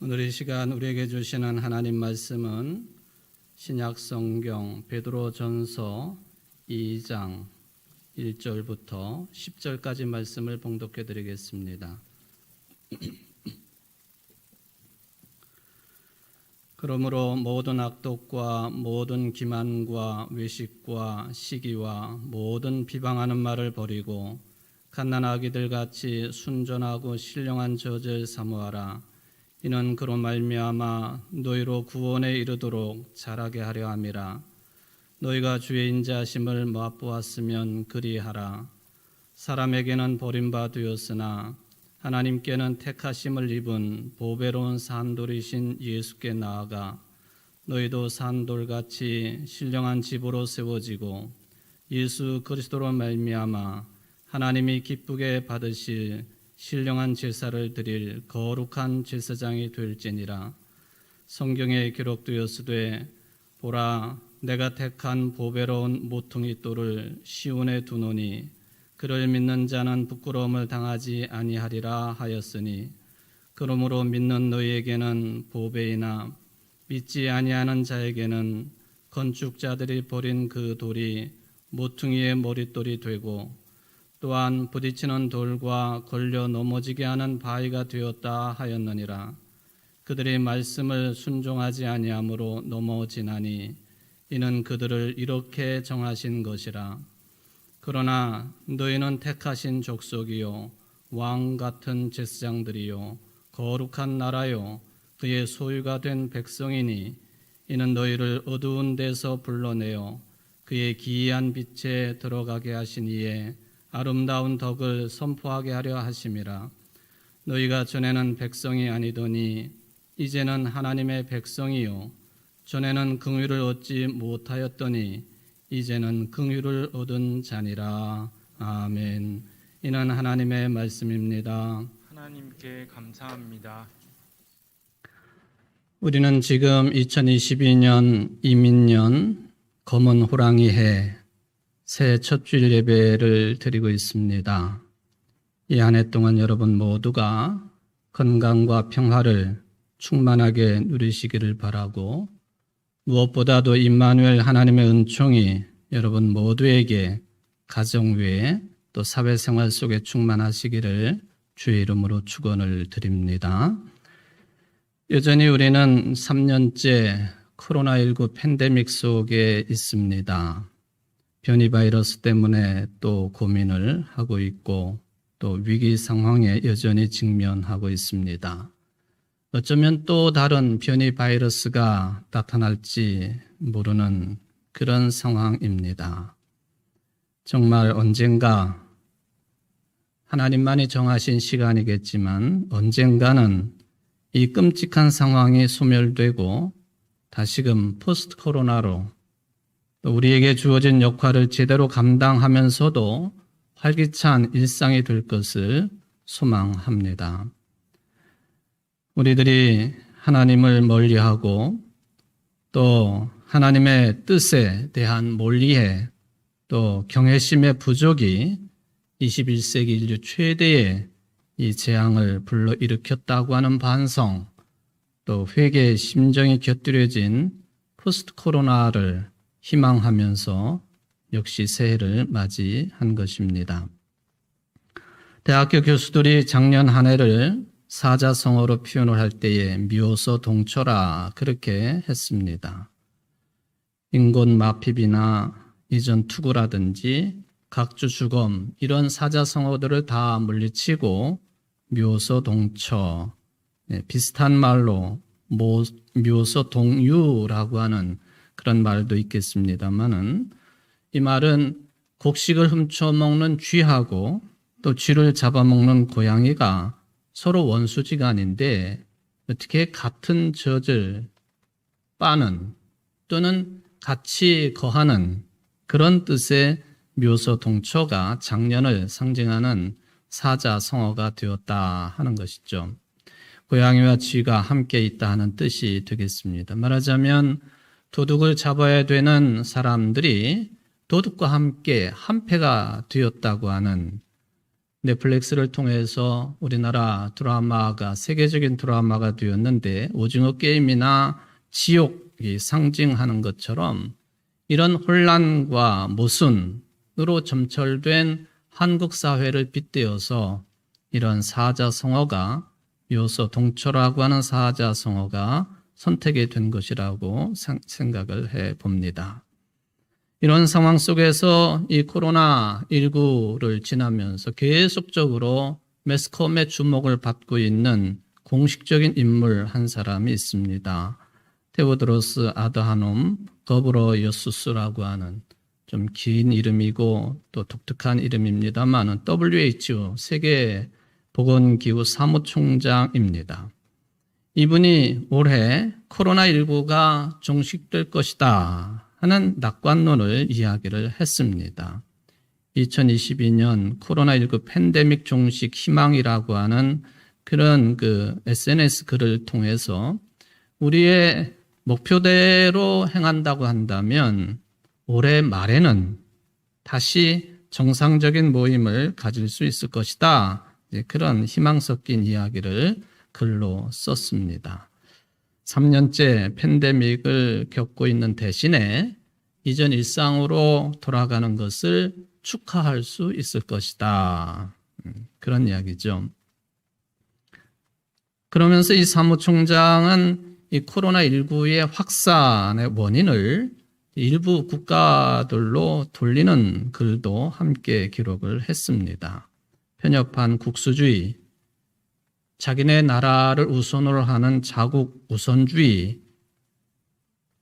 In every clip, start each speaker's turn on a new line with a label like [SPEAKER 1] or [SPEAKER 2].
[SPEAKER 1] 오늘 이 시간 우리에게 주시는 하나님 말씀은 신약 성경 베드로전서 2장 1절부터 10절까지 말씀을 봉독해 드리겠습니다. 그러므로 모든 악독과 모든 기만과 외식과 시기와 모든 비방하는 말을 버리고 갓난아기들 같이 순전하고 신령한 젖을 사모하라. 이는 그로 말미암아 너희로 구원에 이르도록 자라게 하려 함이라. 너희가 주의 인자하심을 맛보았으면 그리하라. 사람에게는 버림받으었으나 하나님께는 택하심을 입은 보배로운 산돌이신 예수께 나아가 너희도 산돌같이 신령한 집으로 세워지고 예수 그리스도로 말미암아 하나님이 기쁘게 받으실 신령한 제사를 드릴 거룩한 제사장이 될지니라. 성경에 기록되었으되 보라 내가 택한 보배로운 모퉁이 돌을 시온에 두노니 그를 믿는 자는 부끄러움을 당하지 아니하리라 하였으니 그러므로 믿는 너희에게는 보배이나 믿지 아니하는 자에게는 건축자들이 버린 그 돌이 모퉁이의 머릿돌이 되고 또한 부딪히는 돌과 걸려 넘어지게 하는 바위가 되었다 하였느니라. 그들이 말씀을 순종하지 아니함으로 넘어지나니 이는 그들을 이렇게 정하신 것이라. 그러나 너희는 택하신 족속이요 왕 같은 제사장들이요 거룩한 나라요 그의 소유가 된 백성이니 이는 너희를 어두운 데서 불러내어 그의 기이한 빛에 들어가게 하신 이에 아름다운 덕을 선포하게 하려 하심이라. 너희가 전에는 백성이 아니더니 이제는 하나님의 백성이요 전에는 긍휼을 얻지 못하였더니 이제는 긍휼을 얻은 자니라. 아멘. 이는 하나님의 말씀입니다.
[SPEAKER 2] 하나님께 감사합니다.
[SPEAKER 1] 우리는 지금 2022년 이민년 검은 호랑이 해 새해 첫 주일 예배를 드리고 있습니다. 이 한 해 동안 여러분 모두가 건강과 평화를 충만하게 누리시기를 바라고 무엇보다도 임마누엘 하나님의 은총이 여러분 모두에게 가정 외에 또 사회생활 속에 충만하시기를 주의 이름으로 축원을 드립니다. 여전히 우리는 3년째 코로나19 팬데믹 속에 있습니다. 변이 바이러스 때문에 또 고민을 하고 있고 또 위기 상황에 여전히 직면하고 있습니다. 어쩌면 또 다른 변이 바이러스가 나타날지 모르는 그런 상황입니다. 정말 언젠가 하나님만이 정하신 시간이겠지만 언젠가는 이 끔찍한 상황이 소멸되고 다시금 포스트 코로나로 또 우리에게 주어진 역할을 제대로 감당하면서도 활기찬 일상이 될 것을 소망합니다. 우리들이 하나님을 멀리하고 또 하나님의 뜻에 대한 몰리해 또 경외심의 부족이 21세기 인류 최대의 이 재앙을 불러일으켰다고 하는 반성 또 회개의 심정이 곁들여진 포스트 코로나를 희망하면서 역시 새해를 맞이한 것입니다. 대학교 교수들이 작년 한 해를 사자성어로 표현을 할 때에 묘소 동처라 그렇게 했습니다. 인곤 마핍이나 이전 투구라든지 각주 주검 이런 사자성어들을 다 물리치고 묘소 동처 비슷한 말로 묘소 동유라고 하는 그런 말도 있겠습니다만은 이 말은 곡식을 훔쳐먹는 쥐하고 또 쥐를 잡아먹는 고양이가 서로 원수지간인데 어떻게 같은 젖을 빠는 또는 같이 거하는 그런 뜻의 묘소 동처가 작년을 상징하는 사자성어가 되었다 하는 것이죠. 고양이와 쥐가 함께 있다 하는 뜻이 되겠습니다. 말하자면 도둑을 잡아야 되는 사람들이 도둑과 함께 한패가 되었다고 하는 넷플릭스를 통해서 우리나라 드라마가 세계적인 드라마가 되었는데 오징어 게임이나 지옥이 상징하는 것처럼 이런 혼란과 모순으로 점철된 한국 사회를 빗대어서 이런 사자성어가 비로소 동초라고 하는 사자성어가 선택이 된 것이라고 생각을 해봅니다. 이런 상황 속에서 이 코로나19를 지나면서 계속적으로 매스컴의 주목을 받고 있는 공식적인 인물 한 사람이 있습니다. 테오드로스 아드하놈 거브러여수스라고 하는 좀 긴 이름이고 또 독특한 이름입니다만 WHO 세계보건기구 사무총장입니다. 이분이 올해 코로나19가 종식될 것이다 하는 낙관론을 이야기를 했습니다. 2022년 코로나19 팬데믹 종식 희망이라고 하는 그런 SNS 글을 통해서 우리의 목표대로 행한다고 한다면 올해 말에는 다시 정상적인 모임을 가질 수 있을 것이다. 그런 희망 섞인 이야기를 글로 썼습니다. 3년째 팬데믹을 겪고 있는 대신에 이전 일상으로 돌아가는 것을 축하할 수 있을 것이다. 그런 이야기죠. 그러면서 이 사무총장은 이 코로나19의 확산의 원인을 일부 국가들로 돌리는 글도 함께 기록을 했습니다. 편협한 국수주의, 자기네 나라를 우선으로 하는 자국 우선주의,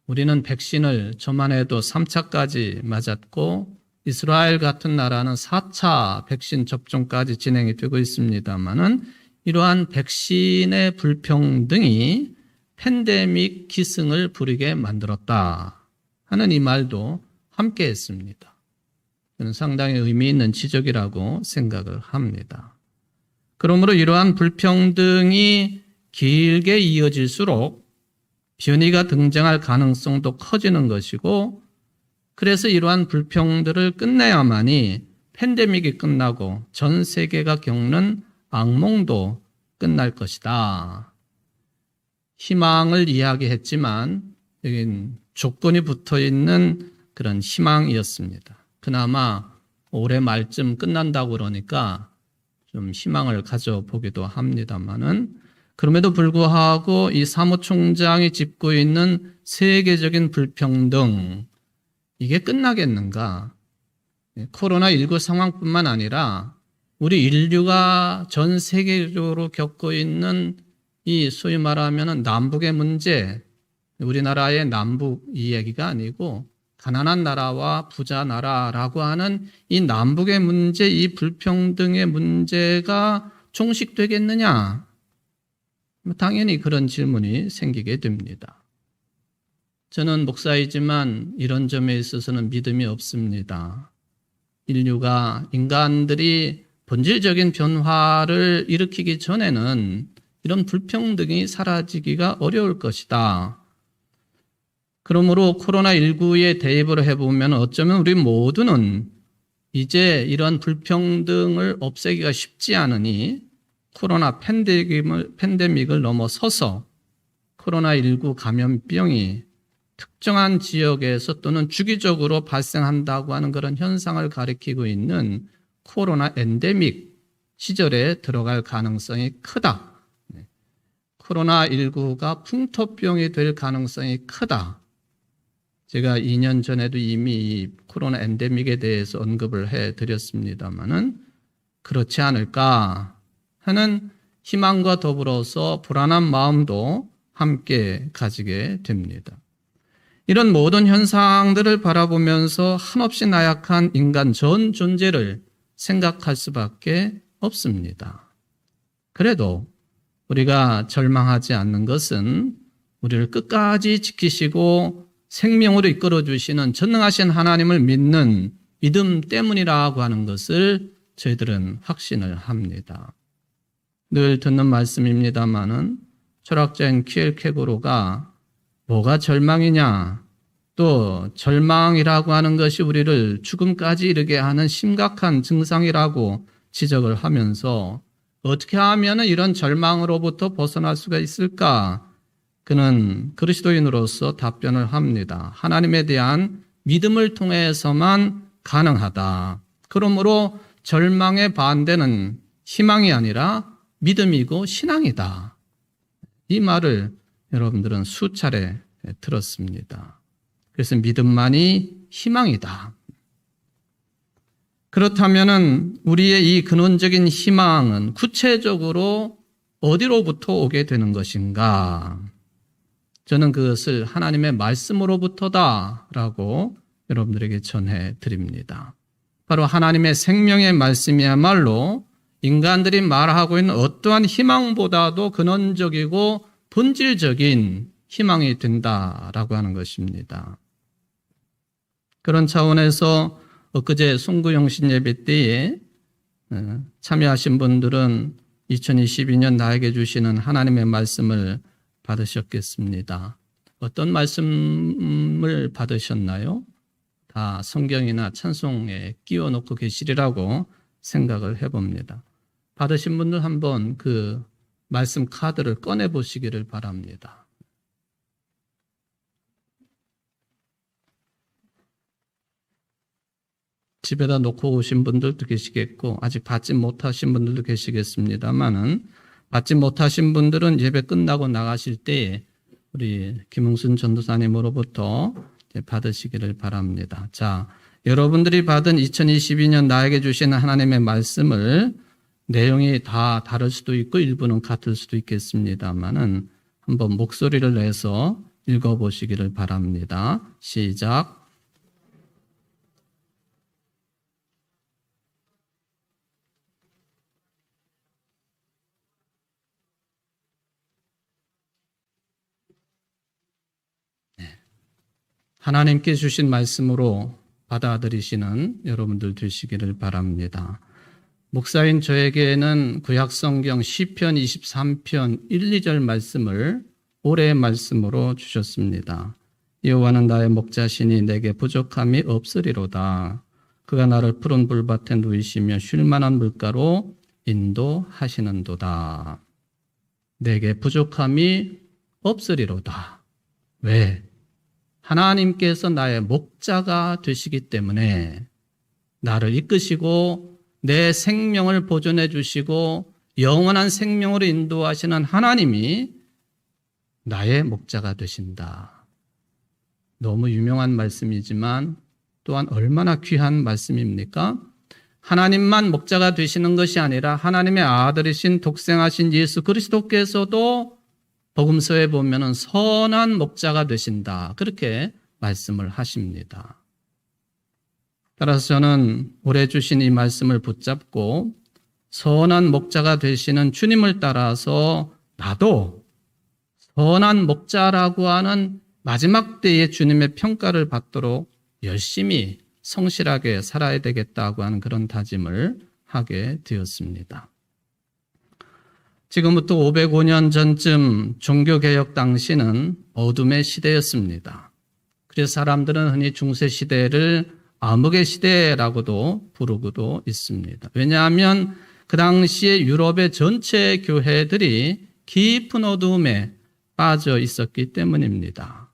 [SPEAKER 1] 우리는 백신을 저만 해도 3차까지 맞았고 이스라엘 같은 나라는 4차 백신 접종까지 진행이 되고 있습니다만은 이러한 백신의 불평등이 팬데믹 기승을 부리게 만들었다 하는 이 말도 함께 했습니다. 저는 상당히 의미 있는 지적이라고 생각을 합니다. 그러므로 이러한 불평등이 길게 이어질수록 변이가 등장할 가능성도 커지는 것이고 그래서 이러한 불평들을 끝내야만이 팬데믹이 끝나고 전 세계가 겪는 악몽도 끝날 것이다. 희망을 이야기했지만 여긴 조건이 붙어있는 그런 희망이었습니다. 그나마 올해 말쯤 끝난다고 그러니까 좀 희망을 가져보기도 합니다만은 그럼에도 불구하고 이 사무총장이 짚고 있는 세계적인 불평등 이게 끝나겠는가? 코로나19 상황뿐만 아니라 우리 인류가 전 세계적으로 겪고 있는 이 소위 말하면 남북의 문제, 우리나라의 남북 이 얘기가 아니고 가난한 나라와 부자 나라라고 하는 이 남북의 문제, 이 불평등의 문제가 종식되겠느냐? 당연히 그런 질문이 생기게 됩니다. 저는 목사이지만 이런 점에 있어서는 믿음이 없습니다. 인간들이 본질적인 변화를 일으키기 전에는 이런 불평등이 사라지기가 어려울 것이다. 그러므로 코로나19에 대입을 해보면 어쩌면 우리 모두는 이제 이런 불평등을 없애기가 쉽지 않으니 코로나 팬데믹을 넘어서서 코로나19 감염병이 특정한 지역에서 또는 주기적으로 발생한다고 하는 그런 현상을 가리키고 있는 코로나 엔데믹 시절에 들어갈 가능성이 크다. 코로나19가 풍토병이 될 가능성이 크다. 제가 2년 전에도 이미 이 코로나 엔데믹에 대해서 언급을 해드렸습니다마는 그렇지 않을까 하는 희망과 더불어서 불안한 마음도 함께 가지게 됩니다. 이런 모든 현상들을 바라보면서 한없이 나약한 인간 전 존재를 생각할 수밖에 없습니다. 그래도 우리가 절망하지 않는 것은 우리를 끝까지 지키시고 생명으로 이끌어 주시는 전능하신 하나님을 믿는 믿음 때문이라고 하는 것을 저희들은 확신을 합니다. 늘 듣는 말씀입니다마는 철학자인 키엘케고르가 뭐가 절망이냐, 또 절망이라고 하는 것이 우리를 죽음까지 이르게 하는 심각한 증상이라고 지적을 하면서 어떻게 하면 이런 절망으로부터 벗어날 수가 있을까? 그는 그리스도인으로서 답변을 합니다. 하나님에 대한 믿음을 통해서만 가능하다. 그러므로 절망의 반대는 희망이 아니라 믿음이고 신앙이다. 이 말을 여러분들은 수차례 들었습니다. 그래서 믿음만이 희망이다. 그렇다면 우리의 이 근원적인 희망은 구체적으로 어디로부터 오게 되는 것인가? 저는 그것을 하나님의 말씀으로부터다라고 여러분들에게 전해 드립니다. 바로 하나님의 생명의 말씀이야말로 인간들이 말하고 있는 어떠한 희망보다도 근원적이고 본질적인 희망이 된다라고 하는 것입니다. 그런 차원에서 엊그제 송구영신 예배 때에 참여하신 분들은 2022년 나에게 주시는 하나님의 말씀을 받으셨겠습니다. 어떤 말씀을 받으셨나요? 다 성경이나 찬송에 끼워놓고 계시리라고 생각을 해봅니다. 받으신 분들 한번 그 말씀 카드를 꺼내 보시기를 바랍니다. 집에다 놓고 오신 분들도 계시겠고 아직 받지 못하신 분들도 계시겠습니다만은 받지 못하신 분들은 예배 끝나고 나가실 때에 우리 김흥순 전도사님으로부터 받으시기를 바랍니다. 자, 여러분들이 받은 2022년 나에게 주시는 하나님의 말씀을 내용이 다 다를 수도 있고 일부는 같을 수도 있겠습니다만은 한번 목소리를 내서 읽어보시기를 바랍니다. 시작. 하나님께 주신 말씀으로 받아들이시는 여러분들 되시기를 바랍니다. 목사인 저에게는 구약성경 시편 23편 1, 2절 말씀을 올해의 말씀으로 주셨습니다. 여호와는 나의 목자시니 내게 부족함이 없으리로다. 그가 나를 푸른 불밭에 누이시며 쉴 만한 물가로 인도하시는도다. 내게 부족함이 없으리로다. 왜? 하나님께서 나의 목자가 되시기 때문에 나를 이끄시고 내 생명을 보존해 주시고 영원한 생명으로 인도하시는 하나님이 나의 목자가 되신다. 너무 유명한 말씀이지만 또한 얼마나 귀한 말씀입니까? 하나님만 목자가 되시는 것이 아니라 하나님의 아들이신 독생하신 예수 그리스도께서도 복음서에 보면은 선한 목자가 되신다. 그렇게 말씀을 하십니다. 따라서 저는 올해 주신 이 말씀을 붙잡고 선한 목자가 되시는 주님을 따라서 나도 선한 목자라고 하는 마지막 때에 주님의 평가를 받도록 열심히 성실하게 살아야 되겠다고 하는 그런 다짐을 하게 되었습니다. 지금부터 505년 전쯤 종교개혁 당시는 어둠의 시대였습니다. 그래서 사람들은 흔히 중세시대를 암흑의 시대라고도 부르고도 있습니다. 왜냐하면 그 당시에 유럽의 전체 교회들이 깊은 어두움에 빠져 있었기 때문입니다.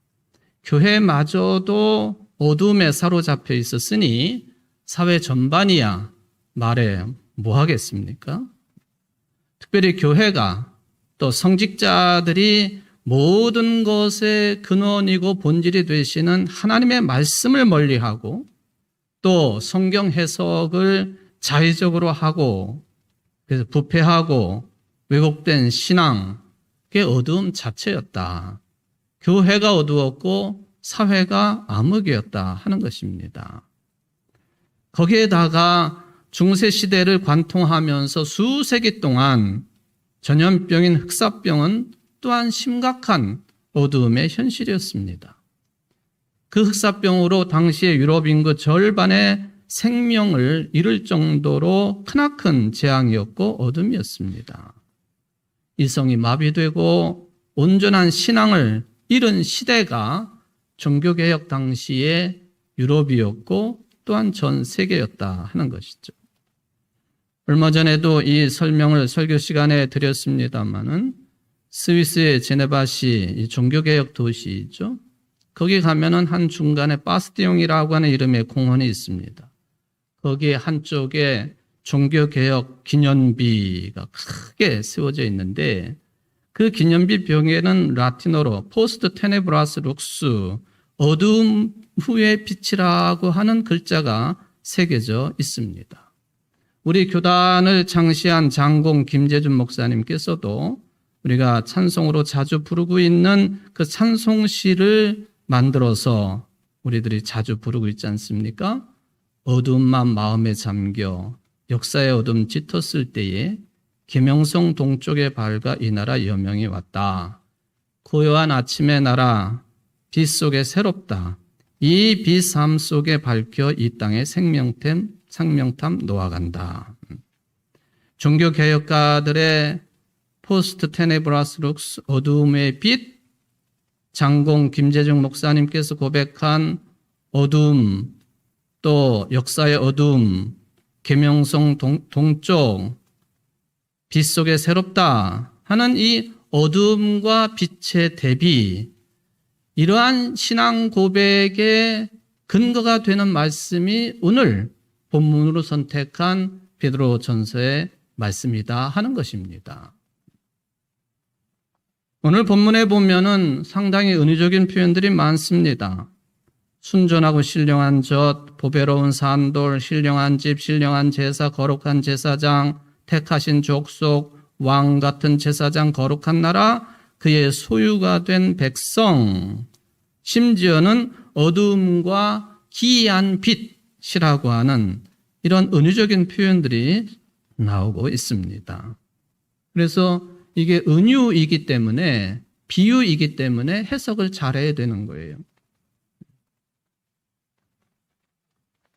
[SPEAKER 1] 교회마저도 어두움에 사로잡혀 있었으니 사회 전반이야 말해 뭐 하겠습니까? 특별히 교회가 또 성직자들이 모든 것의 근원이고 본질이 되시는 하나님의 말씀을 멀리하고 또 성경 해석을 자의적으로 하고 그래서 부패하고 왜곡된 신앙, 그게 어두움 자체였다. 교회가 어두웠고 사회가 암흑이었다 하는 것입니다. 거기에다가 중세시대를 관통하면서 수세기 동안 전염병인 흑사병은 또한 심각한 어두움의 현실이었습니다. 그 흑사병으로 당시의 유럽 인구 절반의 생명을 잃을 정도로 크나큰 재앙이었고 어둠이었습니다. 이성이 마비되고 온전한 신앙을 잃은 시대가 종교개혁 당시의 유럽이었고 또한 전 세계였다 하는 것이죠. 얼마 전에도 이 설명을 설교 시간에 드렸습니다마는 스위스의 제네바시 이 종교개혁 도시죠. 거기 가면은 한 중간에 바스티옹이라고 하는 이름의 공원이 있습니다. 거기에 한쪽에 종교개혁 기념비가 크게 세워져 있는데 그 기념비 벽에는 라틴어로 포스트 테네브라스 룩스 어두움 후의 빛이라고 하는 글자가 새겨져 있습니다. 우리 교단을 창시한 장공 김재준 목사님께서도 우리가 찬송으로 자주 부르고 있는 그 찬송시를 만들어서 우리들이 자주 부르고 있지 않습니까? 어두움만 마음에 잠겨 역사의 어둠 짙었을 때에 계명성 동쪽의 밝아 이 나라 여명이 왔다. 고요한 아침의 나라 빛 속에 새롭다. 이 빛 삶 속에 밝혀 이 땅의 생명탐 놓아간다. 종교개혁가들의 포스트 테네브라스 룩스 어두움의 빛, 장공 김재중 목사님께서 고백한 어두움, 또 역사의 어두움, 계명성 동쪽, 빛 속에 새롭다 하는 이 어두움과 빛의 대비, 이러한 신앙 고백의 근거가 되는 말씀이 오늘 본문으로 선택한 베드로 전서의 말씀이다 하는 것입니다. 오늘 본문에 보면은 상당히 은유적인 표현들이 많습니다. 순전하고 신령한 젖, 보배로운 산돌, 신령한 집, 신령한 제사, 거룩한 제사장, 택하신 족속, 왕 같은 제사장, 거룩한 나라, 그의 소유가 된 백성, 심지어는 어두움과 기이한 빛이라고 하는 이런 은유적인 표현들이 나오고 있습니다. 그래서 이게 은유이기 때문에, 비유이기 때문에 해석을 잘해야 되는 거예요.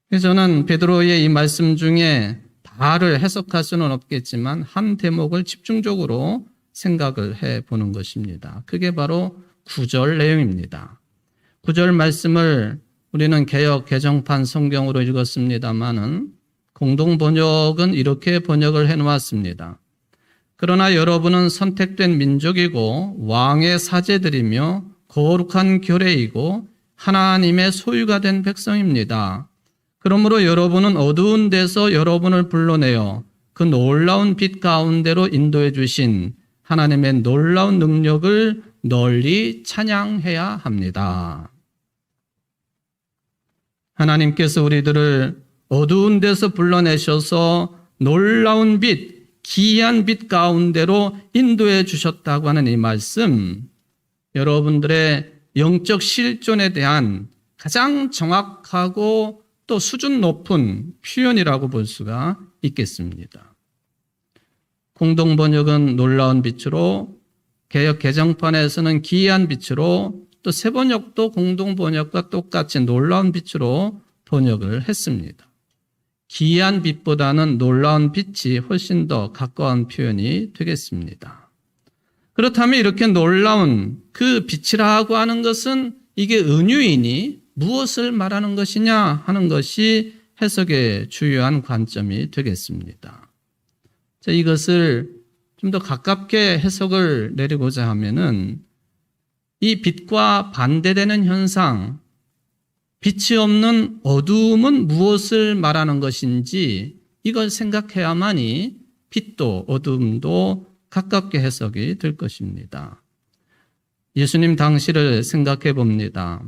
[SPEAKER 1] 그래서 저는 베드로의 이 말씀 중에 다를 해석할 수는 없겠지만 한 대목을 집중적으로 생각을 해보는 것입니다. 그게 바로 9절 내용입니다. 9절 말씀을 우리는 개역 개정판 성경으로 읽었습니다마는 공동번역은 이렇게 번역을 해놓았습니다. 그러나 여러분은 선택된 민족이고 왕의 사제들이며 거룩한 교례이고 하나님의 소유가 된 백성입니다. 그러므로 여러분은 어두운 데서 여러분을 불러내어 그 놀라운 빛 가운데로 인도해 주신 하나님의 놀라운 능력을 널리 찬양해야 합니다. 하나님께서 우리들을 어두운 데서 불러내셔서 놀라운 빛, 기이한 빛 가운데로 인도해 주셨다고 하는 이 말씀, 여러분들의 영적 실존에 대한 가장 정확하고 또 수준 높은 표현이라고 볼 수가 있겠습니다. 공동번역은 놀라운 빛으로, 개역 개정판에서는 기이한 빛으로, 또 새번역도 공동번역과 똑같이 놀라운 빛으로 번역을 했습니다. 기이한 빛보다는 놀라운 빛이 훨씬 더 가까운 표현이 되겠습니다. 그렇다면 이렇게 놀라운 그 빛이라고 하는 것은 이게 은유이니 무엇을 말하는 것이냐 하는 것이 해석의 주요한 관점이 되겠습니다. 자, 이것을 좀 더 가깝게 해석을 내리고자 하면은 이 빛과 반대되는 현상, 빛이 없는 어두움은 무엇을 말하는 것인지 이걸 생각해야만이 빛도 어두움도 가깝게 해석이 될 것입니다. 예수님 당시를 생각해 봅니다.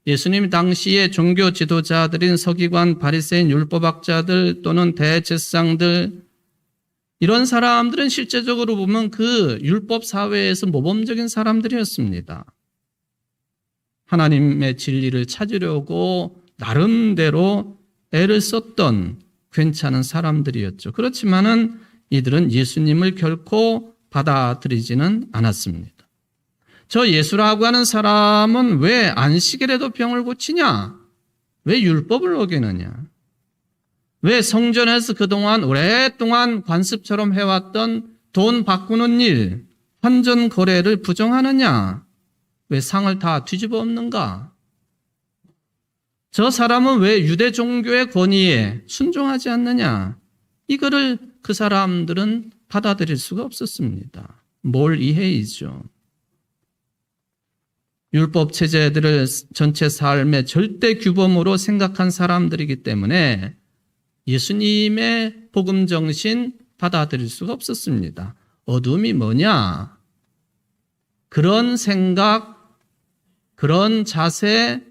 [SPEAKER 1] 예수님 당시의 종교 지도자들인 서기관, 바리새인, 율법학자들 또는 대제사장들, 이런 사람들은 실제적으로 보면 그 율법 사회에서 모범적인 사람들이었습니다. 하나님의 진리를 찾으려고 나름대로 애를 썼던 괜찮은 사람들이었죠. 그렇지만은 이들은 예수님을 결코 받아들이지는 않았습니다. 저 예수라고 하는 사람은 왜 안식일에도 병을 고치냐? 왜 율법을 어기느냐? 왜 성전에서 그동안 오랫동안 관습처럼 해왔던 돈 바꾸는 일, 환전 거래를 부정하느냐? 왜 상을 다 뒤집어 엎는가? 저 사람은 왜 유대 종교의 권위에 순종하지 않느냐? 이거를 그 사람들은 받아들일 수가 없었습니다. 뭘 이해이죠. 율법 체제들을 전체 삶의 절대 규범으로 생각한 사람들이기 때문에 예수님의 복음 정신 받아들일 수가 없었습니다. 어둠이 뭐냐? 그런 생각, 그런 자세,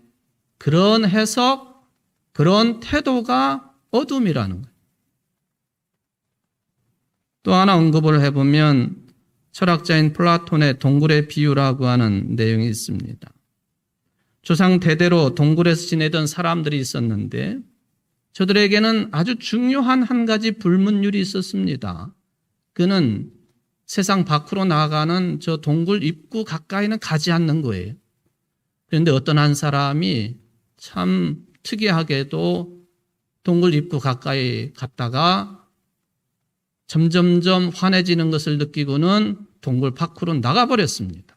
[SPEAKER 1] 그런 해석, 그런 태도가 어둠이라는 거예요. 또 하나 언급을 해보면 철학자인 플라톤의 동굴의 비유라고 하는 내용이 있습니다. 조상 대대로 동굴에서 지내던 사람들이 있었는데 저들에게는 아주 중요한 한 가지 불문율이 있었습니다. 그는 세상 밖으로 나가는 저 동굴 입구 가까이는 가지 않는 거예요. 그런데 어떤 한 사람이 참 특이하게도 동굴 입구 가까이 갔다가 점점점 환해지는 것을 느끼고는 동굴 밖으로 나가버렸습니다.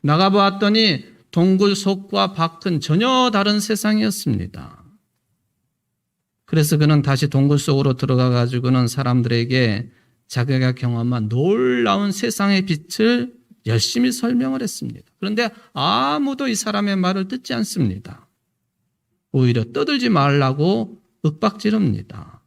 [SPEAKER 1] 나가보았더니 동굴 속과 밖은 전혀 다른 세상이었습니다. 그래서 그는 다시 동굴 속으로 들어가 가지고는 사람들에게 자기가 경험한 놀라운 세상의 빛을 열심히 설명을 했습니다. 그런데 아무도 이 사람의 말을 듣지 않습니다. 오히려 떠들지 말라고 윽박지릅니다.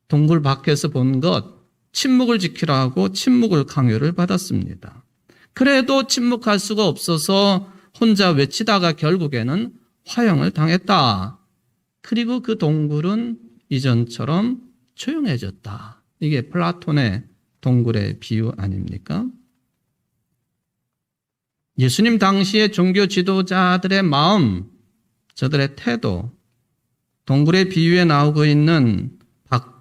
[SPEAKER 1] 동굴 밖에서 본 것, 침묵을 지키라고 침묵을 강요를 받았습니다. 그래도 침묵할 수가 없어서 혼자 외치다가 결국에는 화형을 당했다. 그리고 그 동굴은 이전처럼 조용해졌다. 이게 플라톤의 동굴의 비유 아닙니까? 예수님 당시의 종교 지도자들의 마음, 저들의 태도, 동굴의 비유에 나오고 있는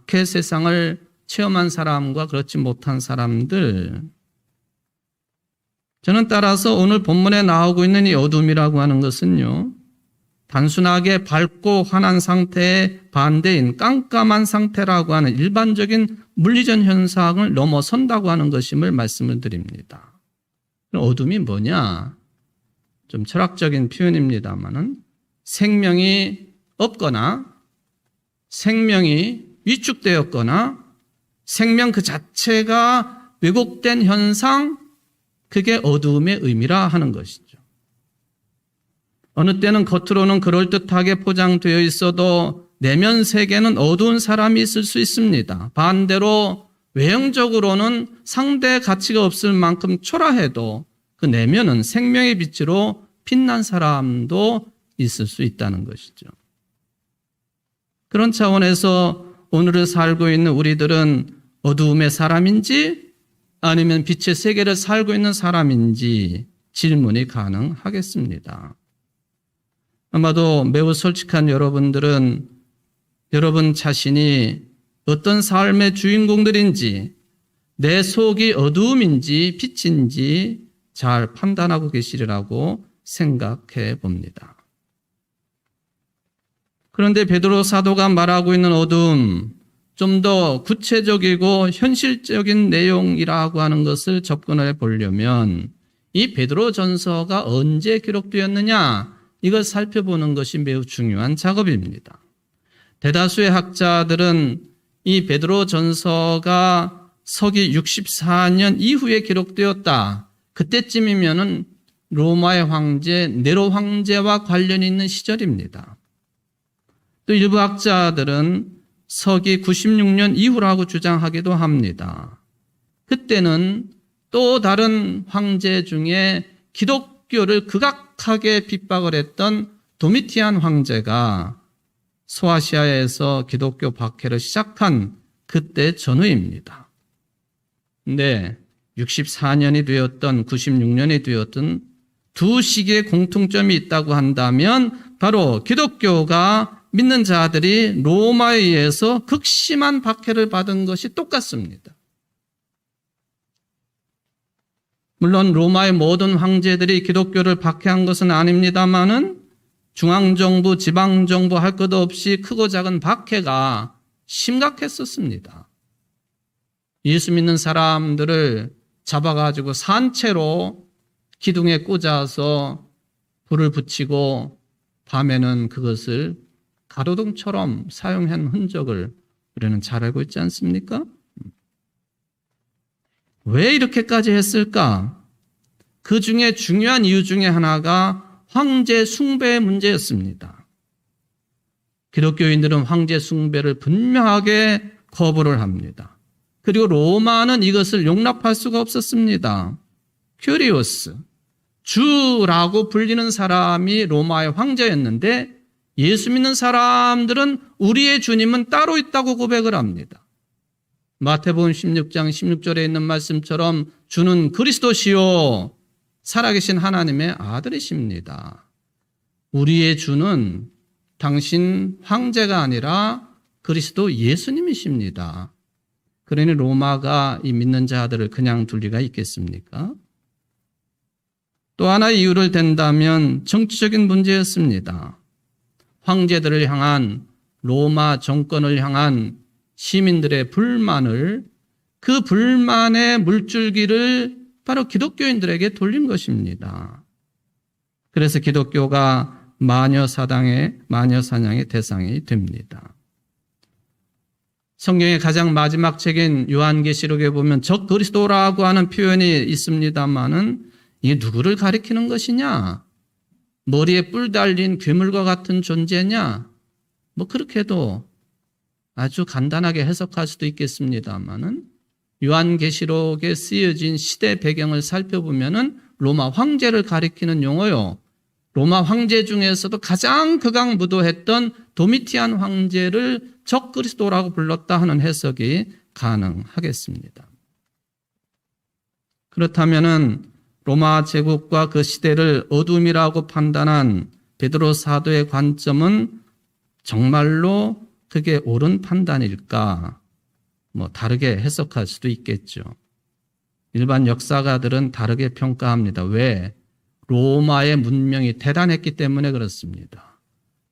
[SPEAKER 1] 밖의 세상을 체험한 사람과 그렇지 못한 사람들, 저는 따라서 오늘 본문에 나오고 있는 이 어둠이라고 하는 것은요, 단순하게 밝고 환한 상태의 반대인 깜깜한 상태라고 하는 일반적인 물리적 현상을 넘어선다고 하는 것임을 말씀을 드립니다. 어둠이 뭐냐? 좀 철학적인 표현입니다만은 생명이 없거나 생명이 위축되었거나 생명 그 자체가 왜곡된 현상, 그게 어두움의 의미라 하는 것이죠. 어느 때는 겉으로는 그럴듯하게 포장되어 있어도 내면 세계는 어두운 사람이 있을 수 있습니다. 반대로 외형적으로는 상대 가치가 없을 만큼 초라해도 그 내면은 생명의 빛으로 빛난 사람도 있을 수 있다는 것이죠. 그런 차원에서 오늘을 살고 있는 우리들은 어두움의 사람인지 아니면 빛의 세계를 살고 있는 사람인지 질문이 가능하겠습니다. 아마도 매우 솔직한 여러분들은 여러분 자신이 어떤 삶의 주인공들인지 내 속이 어두움인지 빛인지 잘 판단하고 계시리라고 생각해 봅니다. 그런데 베드로 사도가 말하고 있는 어두움, 좀 더 구체적이고 현실적인 내용이라고 하는 것을 접근해 보려면 이 베드로 전서가 언제 기록되었느냐, 이걸 살펴보는 것이 매우 중요한 작업입니다. 대다수의 학자들은 이 베드로 전서가 서기 64년 이후에 기록되었다. 그때쯤이면은 로마의 황제 네로 황제와 관련이 있는 시절입니다. 또 일부 학자들은 서기 96년 이후라고 주장하기도 합니다. 그때는 또 다른 황제 중에 기독교를 극악하게 핍박을 했던 도미티안 황제가 소아시아에서 기독교 박해를 시작한 그때 전후입니다. 근데 64년이 되었던 96년이 되었던 두 시기의 공통점이 있다고 한다면 바로 기독교가 믿는 자들이 로마에 의해서 극심한 박해를 받은 것이 똑같습니다. 물론 로마의 모든 황제들이 기독교를 박해한 것은 아닙니다만은 중앙정부, 지방정부 할 것 없이 크고 작은 박해가 심각했었습니다. 예수 믿는 사람들을 잡아가지고 산채로 기둥에 꽂아서 불을 붙이고 밤에는 그것을 가로등처럼 사용한 흔적을 우리는 잘 알고 있지 않습니까? 왜 이렇게까지 했을까? 그 중에 중요한 이유 중에 하나가 황제 숭배의 문제였습니다. 기독교인들은 황제 숭배를 분명하게 거부를 합니다. 그리고 로마는 이것을 용납할 수가 없었습니다. 큐리오스, 주라고 불리는 사람이 로마의 황제였는데 예수 믿는 사람들은 우리의 주님은 따로 있다고 고백을 합니다. 마태복음 16장 16절에 있는 말씀처럼 주는 그리스도시요 살아계신 하나님의 아들이십니다. 우리의 주는 당신 황제가 아니라 그리스도 예수님이십니다. 그러니 로마가 이 믿는 자들을 그냥 둘 리가 있겠습니까? 또 하나의 이유를 댄다면 정치적인 문제였습니다. 황제들을 향한 로마 정권을 향한 시민들의 불만을 그 불만의 물줄기를 바로 기독교인들에게 돌린 것입니다. 그래서 기독교가 마녀 사냥의 대상이 됩니다. 성경의 가장 마지막 책인 요한계시록에 보면 적 그리스도라고 하는 표현이 있습니다만은 이게 누구를 가리키는 것이냐? 머리에 뿔 달린 괴물과 같은 존재냐? 그렇게도 아주 간단하게 해석할 수도 있겠습니다만은 요한계시록에 쓰여진 시대 배경을 살펴보면은 로마 황제를 가리키는 용어요. 로마 황제 중에서도 가장 극악무도했던 도미티안 황제를 적 그리스도라고 불렀다 하는 해석이 가능하겠습니다. 그렇다면은 로마 제국과 그 시대를 어둠이라고 판단한 베드로 사도의 관점은 정말로 그게 옳은 판단일까? 다르게 해석할 수도 있겠죠. 일반 역사가들은 다르게 평가합니다. 왜? 로마의 문명이 대단했기 때문에 그렇습니다.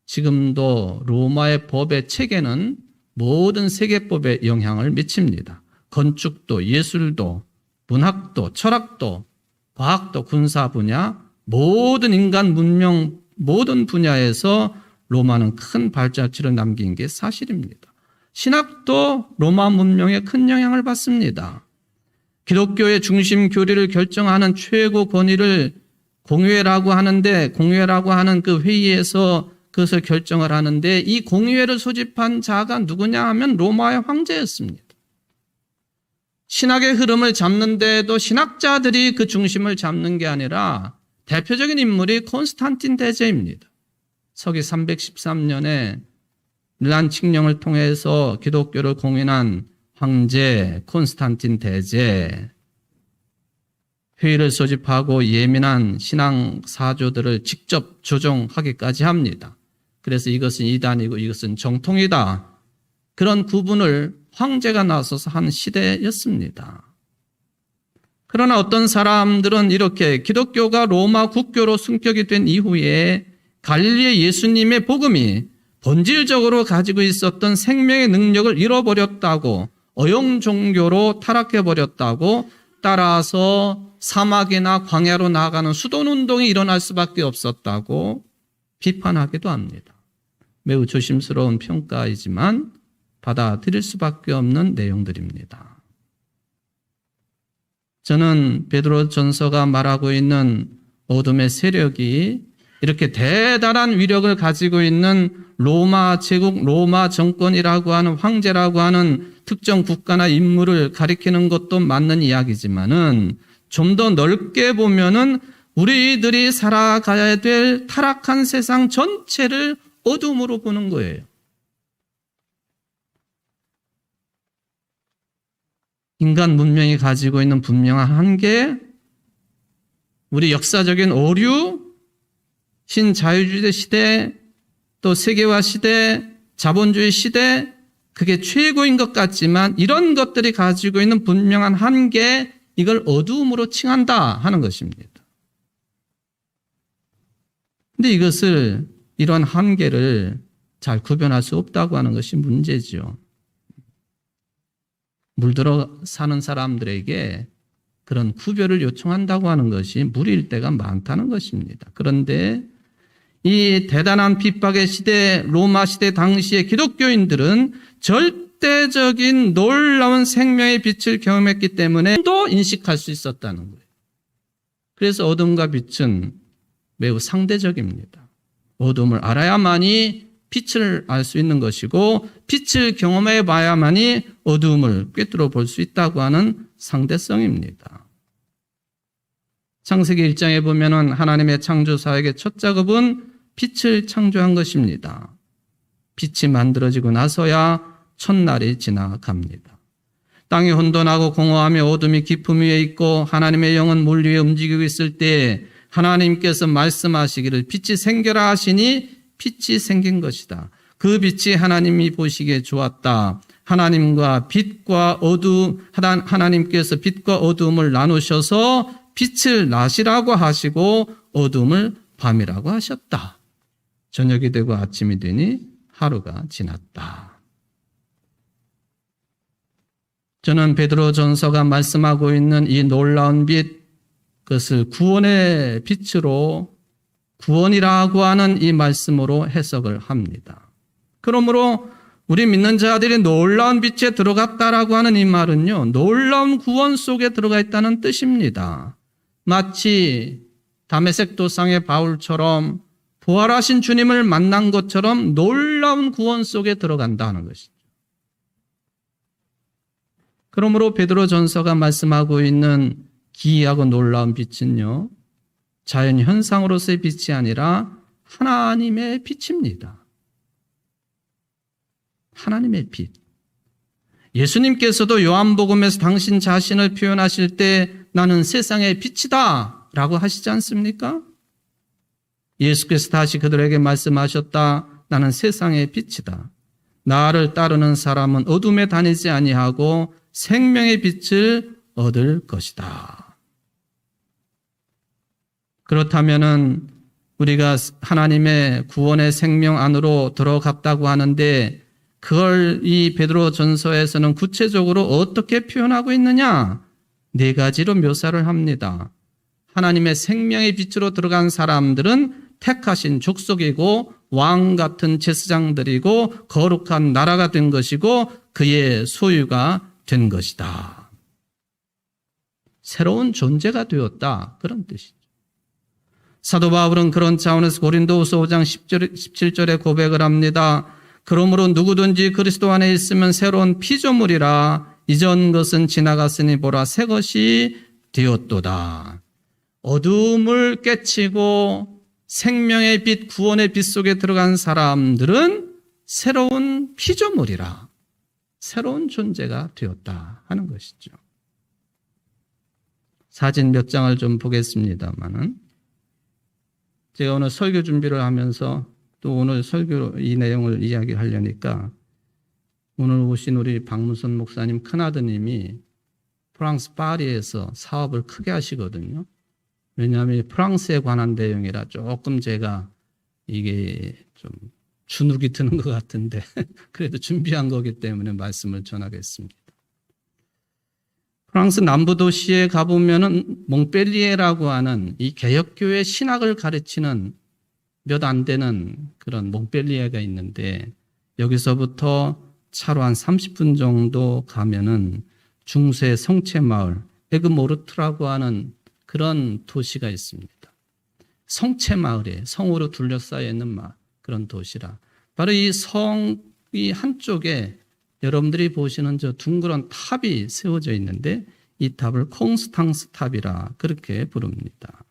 [SPEAKER 1] 지금도 로마의 법의 체계는 모든 세계법에 영향을 미칩니다. 건축도, 예술도, 문학도, 철학도, 과학도, 군사 분야, 모든 인간 문명, 모든 분야에서 로마는 큰 발자취를 남긴 게 사실입니다. 신학도 로마 문명에 큰 영향을 받습니다. 기독교의 중심 교리를 결정하는 최고 권위를 공회라고 하는 그 회의에서 그것을 결정을 하는데 이 공회를 소집한 자가 누구냐 하면 로마의 황제였습니다. 신학의 흐름을 잡는데도 신학자들이 그 중심을 잡는 게 아니라 대표적인 인물이 콘스탄틴 대제입니다. 서기 313년에 밀란 칙령을 통해서 기독교를 공인한 황제 콘스탄틴 대제, 회의를 소집하고 예민한 신앙 사조들을 직접 조정하기까지 합니다. 그래서 이것은 이단이고 이것은 정통이다. 그런 구분을 황제가 나서서 한 시대였습니다. 그러나 어떤 사람들은 이렇게 기독교가 로마 국교로 승격이 된 이후에 갈릴리의 예수님의 복음이 본질적으로 가지고 있었던 생명의 능력을 잃어버렸다고, 어용 종교로 타락해버렸다고, 따라서 사막이나 광야로 나아가는 수도운동이 일어날 수밖에 없었다고 비판하기도 합니다. 매우 조심스러운 평가이지만 받아들일 수밖에 없는 내용들입니다. 저는 베드로 전서가 말하고 있는 어둠의 세력이 이렇게 대단한 위력을 가지고 있는 로마 제국, 로마 정권이라고 하는 황제라고 하는 특정 국가나 인물을 가리키는 것도 맞는 이야기지만은 좀 더 넓게 보면은 우리들이 살아가야 될 타락한 세상 전체를 어둠으로 보는 거예요. 인간 문명이 가지고 있는 분명한 한계, 우리 역사적인 오류, 신자유주의 시대, 또 세계화 시대, 자본주의 시대, 그게 최고인 것 같지만 이런 것들이 가지고 있는 분명한 한계, 이걸 어두움으로 칭한다 하는 것입니다. 근데 이런 한계를 잘 구별할 수 없다고 하는 것이 문제죠. 물들어 사는 사람들에게 그런 구별을 요청한다고 하는 것이 무리일 때가 많다는 것입니다. 그런데 이 대단한 핍박의 시대, 로마 시대 당시의 기독교인들은 절대 상대적인 놀라운 생명의 빛을 경험했기 때문에 또 인식할 수 있었다는 거예요. 그래서 어둠과 빛은 매우 상대적입니다. 어둠을 알아야만이 빛을 알 수 있는 것이고 빛을 경험해 봐야만이 어둠을 꿰뚫어 볼 수 있다고 하는 상대성입니다. 창세기 1장에 보면은 하나님의 창조 사역의 첫 작업은 빛을 창조한 것입니다. 빛이 만들어지고 나서야 첫날이 지나갑니다. 땅이 혼돈하고 공허하며 어둠이 깊음 위에 있고 하나님의 영은 물 위에 움직이고 있을 때 하나님께서 말씀하시기를 빛이 생겨라 하시니 빛이 생긴 것이다. 그 빛이 하나님이 보시기에 좋았다. 하나님께서 빛과 어둠을 나누셔서 빛을 낮이라고 하시고 어둠을 밤이라고 하셨다. 저녁이 되고 아침이 되니 하루가 지났다. 저는 베드로전서가 말씀하고 있는 이 놀라운 빛, 그것을 구원의 빛으로, 구원이라고 하는 이 말씀으로 해석을 합니다. 그러므로 우리 믿는 자들이 놀라운 빛에 들어갔다라고 하는 이 말은요, 놀라운 구원 속에 들어가 있다는 뜻입니다. 마치 다메섹 도상의 바울처럼 부활하신 주님을 만난 것처럼 놀라운 구원 속에 들어간다는 것이죠. 그러므로 베드로전서가 말씀하고 있는 기이하고 놀라운 빛은요, 자연 현상으로서의 빛이 아니라 하나님의 빛입니다. 하나님의 빛. 예수님께서도 요한복음에서 당신 자신을 표현하실 때 나는 세상의 빛이다 라고 하시지 않습니까? 예수께서 다시 그들에게 말씀하셨다. 나는 세상의 빛이다. 나를 따르는 사람은 어둠에 다니지 아니하고 생명의 빛을 얻을 것이다. 그렇다면은 우리가 하나님의 구원의 생명 안으로 들어갔다고 하는데 그걸 이 베드로전서에서는 구체적으로 어떻게 표현하고 있느냐? 4가지로 묘사를 합니다. 하나님의 생명의 빛으로 들어간 사람들은 택하신 족속이고 왕 같은 제사장들이고 거룩한 나라가 된 것이고 그의 소유가 된 것이다. 새로운 존재가 되었다. 그런 뜻이죠. 사도 바울은 그런 차원에서 고린도후서 5장 17절에 고백을 합니다. 그러므로 누구든지 그리스도 안에 있으면 새로운 피조물이라 이전 것은 지나갔으니 보라 새 것이 되었도다. 어둠을 깨치고 생명의 빛, 구원의 빛 속에 들어간 사람들은 새로운 피조물이라, 새로운 존재가 되었다 하는 것이죠. 사진 몇 장을 좀 보겠습니다만은 제가 오늘 설교 준비를 하면서 또 오늘 설교 이 내용을 이야기하려니까 오늘 오신 우리 박문선 목사님 큰아드님이 프랑스 파리에서 사업을 크게 하시거든요. 왜냐하면 프랑스에 관한 내용이라 조금 제가 이게 좀 주눅이 드는 것 같은데 그래도 준비한 거기 때문에 말씀을 전하겠습니다. 프랑스 남부 도시에 가보면은 몽펠리에라고 하는 이 개혁교회 신학을 가르치는 몇 안 되는 그런 몽펠리에가 있는데 여기서부터 차로 한 30분 정도 가면은 중세 성체 마을 에그모르트라고 하는 그런 도시가 있습니다. 성체 마을에 성으로 둘러싸여 있는 마을, 그런 도시라. 바로 이 성이 한쪽에 여러분들이 보시는 저 둥그런 탑이 세워져 있는데 이 탑을 콩스탕스 탑이라 그렇게 부릅니다.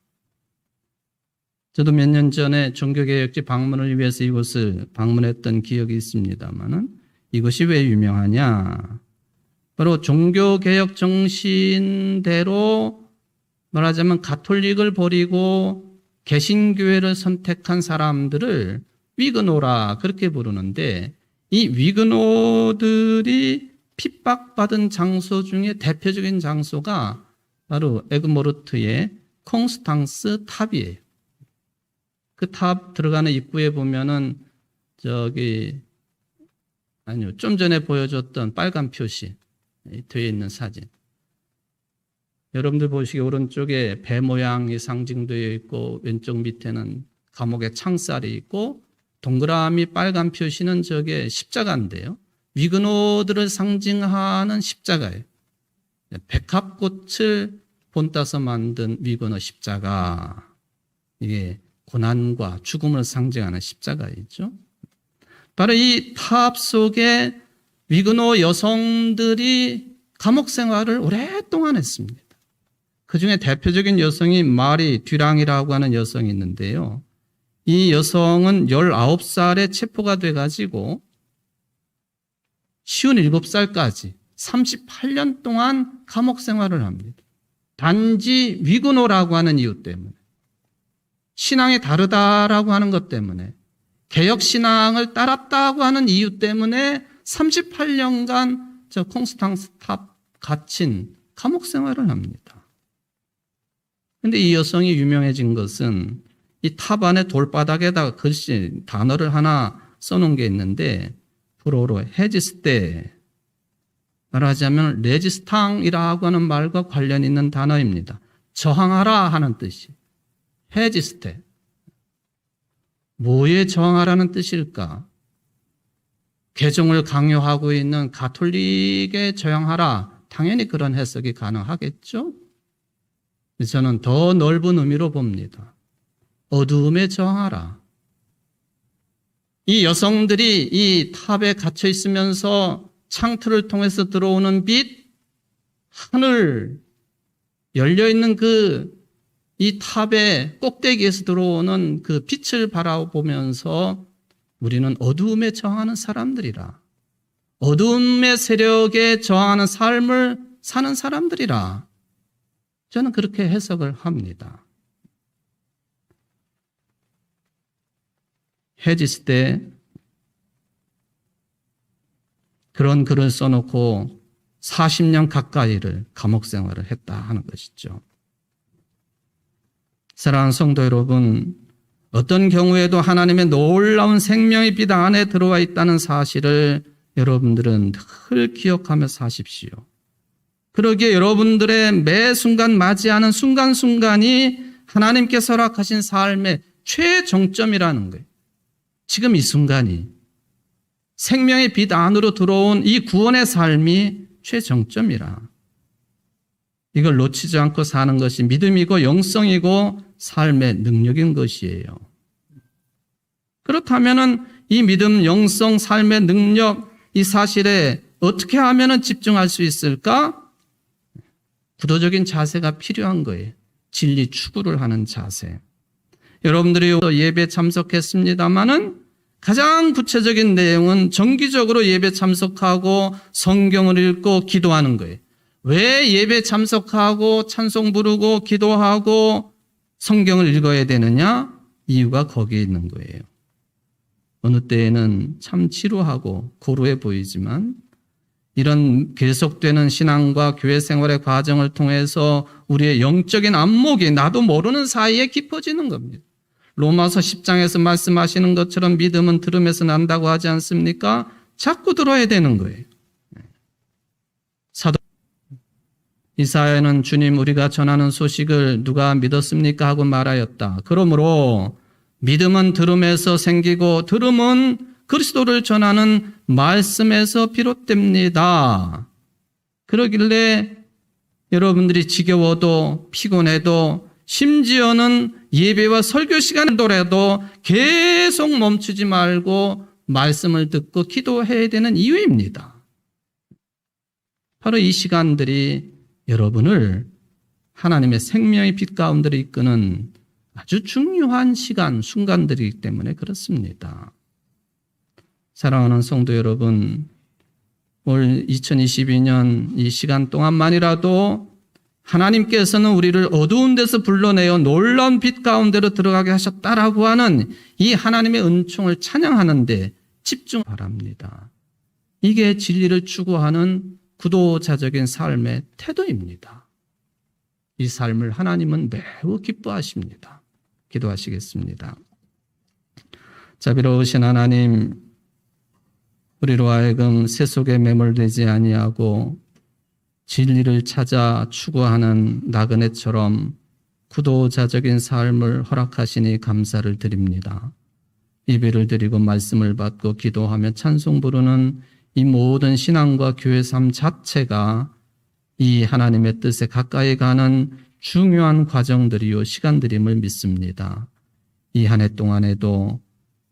[SPEAKER 1] 저도 몇 년 전에 종교개혁지 방문을 위해서 이곳을 방문했던 기억이 있습니다만은 이것이 왜 유명하냐? 바로 종교개혁 정신대로 말하자면 가톨릭을 버리고 개신교회를 선택한 사람들을 위그노라 그렇게 부르는데 이 위그노들이 핍박받은 장소 중에 대표적인 장소가 바로 에그모르트의 콩스탕스 탑이에요. 그 탑 들어가는 입구에 보면은 좀 전에 보여줬던 빨간 표시 되어 있는 사진. 여러분들 보시기에 오른쪽에 배 모양이 상징되어 있고 왼쪽 밑에는 감옥의 창살이 있고 동그라미 빨간 표시는 저게 십자가인데요. 위그노들을 상징하는 십자가예요. 백합꽃을 본따서 만든 위그노 십자가. 이게 고난과 죽음을 상징하는 십자가이죠. 바로 이 탑 속에 위그노 여성들이 감옥 생활을 오랫동안 했습니다. 그 중에 대표적인 여성이 마리 듀랑이라고 하는 여성이 있는데요. 이 여성은 19살에 체포가 돼가지고 57살까지 38년 동안 감옥 생활을 합니다. 단지 위그노라고 하는 이유 때문에, 신앙이 다르다라고 하는 것 때문에, 개혁신앙을 따랐다고 하는 이유 때문에 38년간 저 콩스탕스 탑 갇힌 감옥 생활을 합니다. 그런데 이 여성이 유명해진 것은 이 탑 안에 돌바닥에다가 글씨, 단어를 하나 써놓은 게 있는데, 불어로 헤지스테, 말하자면 레지스탕이라고 하는 말과 관련 있는 단어입니다. 저항하라 하는 뜻이. 헤지스테. 뭐에 저항하라는 뜻일까? 개종을 강요하고 있는 가톨릭에 저항하라. 당연히 그런 해석이 가능하겠죠? 저는 더 넓은 의미로 봅니다. 어두움에 저항하라. 이 여성들이 이 탑에 갇혀 있으면서 창틀을 통해서 들어오는 빛, 하늘, 열려있는 이 탑의 꼭대기에서 들어오는 그 빛을 바라보면서 우리는 어두움에 저항하는 사람들이라. 어두움의 세력에 저항하는 삶을 사는 사람들이라. 저는 그렇게 해석을 합니다. 헤지스 때 그런 글을 써놓고 40년 가까이를 감옥 생활을 했다 하는 것이죠. 사랑하는 성도 여러분, 어떤 경우에도 하나님의 놀라운 생명의 빛 안에 들어와 있다는 사실을 여러분들은 늘 기억하며 사십시오. 그러기에 여러분들의 매 순간 맞이하는 순간순간이 하나님께서 허락하신 삶의 최정점이라는 거예요. 지금 이 순간이 생명의 빛 안으로 들어온 이 구원의 삶이 최정점이라. 이걸 놓치지 않고 사는 것이 믿음이고 영성이고 삶의 능력인 것이에요. 그렇다면 이 믿음, 영성, 삶의 능력, 이 사실에 어떻게 하면 집중할 수 있을까? 구도적인 자세가 필요한 거예요. 진리 추구를 하는 자세. 여러분들이 예배 참석했습니다마는 가장 구체적인 내용은 정기적으로 예배 참석하고 성경을 읽고 기도하는 거예요. 왜 예배 참석하고 찬송 부르고 기도하고 성경을 읽어야 되느냐? 이유가 거기에 있는 거예요. 어느 때에는 참 지루하고 고루해 보이지만 이런 계속되는 신앙과 교회 생활의 과정을 통해서 우리의 영적인 안목이 나도 모르는 사이에 깊어지는 겁니다. 로마서 10장에서 말씀하시는 것처럼 믿음은 들음에서 난다고 하지 않습니까? 자꾸 들어야 되는 거예요. 사도 이사야는 주님 우리가 전하는 소식을 누가 믿었습니까? 하고 말하였다. 그러므로 믿음은 들음에서 생기고 들음은 그리스도를 전하는 말씀에서 비롯됩니다. 그러길래 여러분들이 지겨워도 피곤해도 심지어는 예배와 설교 시간이더라도 계속 멈추지 말고 말씀을 듣고 기도해야 되는 이유입니다. 바로 이 시간들이 여러분을 하나님의 생명의 빛 가운데로 이끄는 아주 중요한 시간, 순간들이기 때문에 그렇습니다. 사랑하는 성도 여러분, 올 2022년 이 시간 동안만이라도 하나님께서는 우리를 어두운 데서 불러내어 놀라운 빛 가운데로 들어가게 하셨다라고 하는 이 하나님의 은총을 찬양하는 데 집중 바랍니다. 이게 진리를 추구하는 구도자적인 삶의 태도입니다. 이 삶을 하나님은 매우 기뻐하십니다. 기도하시겠습니다. 자비로우신 하나님, 우리로 하여금 세속에 매몰되지 아니하고 진리를 찾아 추구하는 나그네처럼 구도자적인 삶을 허락하시니 감사를 드립니다. 예배를 드리고 말씀을 받고 기도하며 찬송 부르는 이 모든 신앙과 교회 삶 자체가 이 하나님의 뜻에 가까이 가는 중요한 과정들이요 시간들임을 믿습니다. 이 한 해 동안에도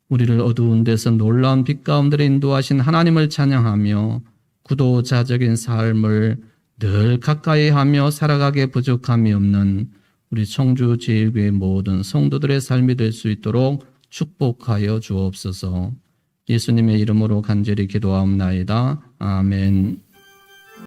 [SPEAKER 1] 우리를 어두운 데서 놀라운 빛 가운데 인도하신 하나님을 찬양하며 구도자적인 삶을 늘 가까이 하며 살아가기에 부족함이 없는 우리 청주제일교회 모든 성도들의 삶이 될 수 있도록 축복하여 주옵소서. 예수님의 이름으로 간절히 기도하옵나이다. 아멘.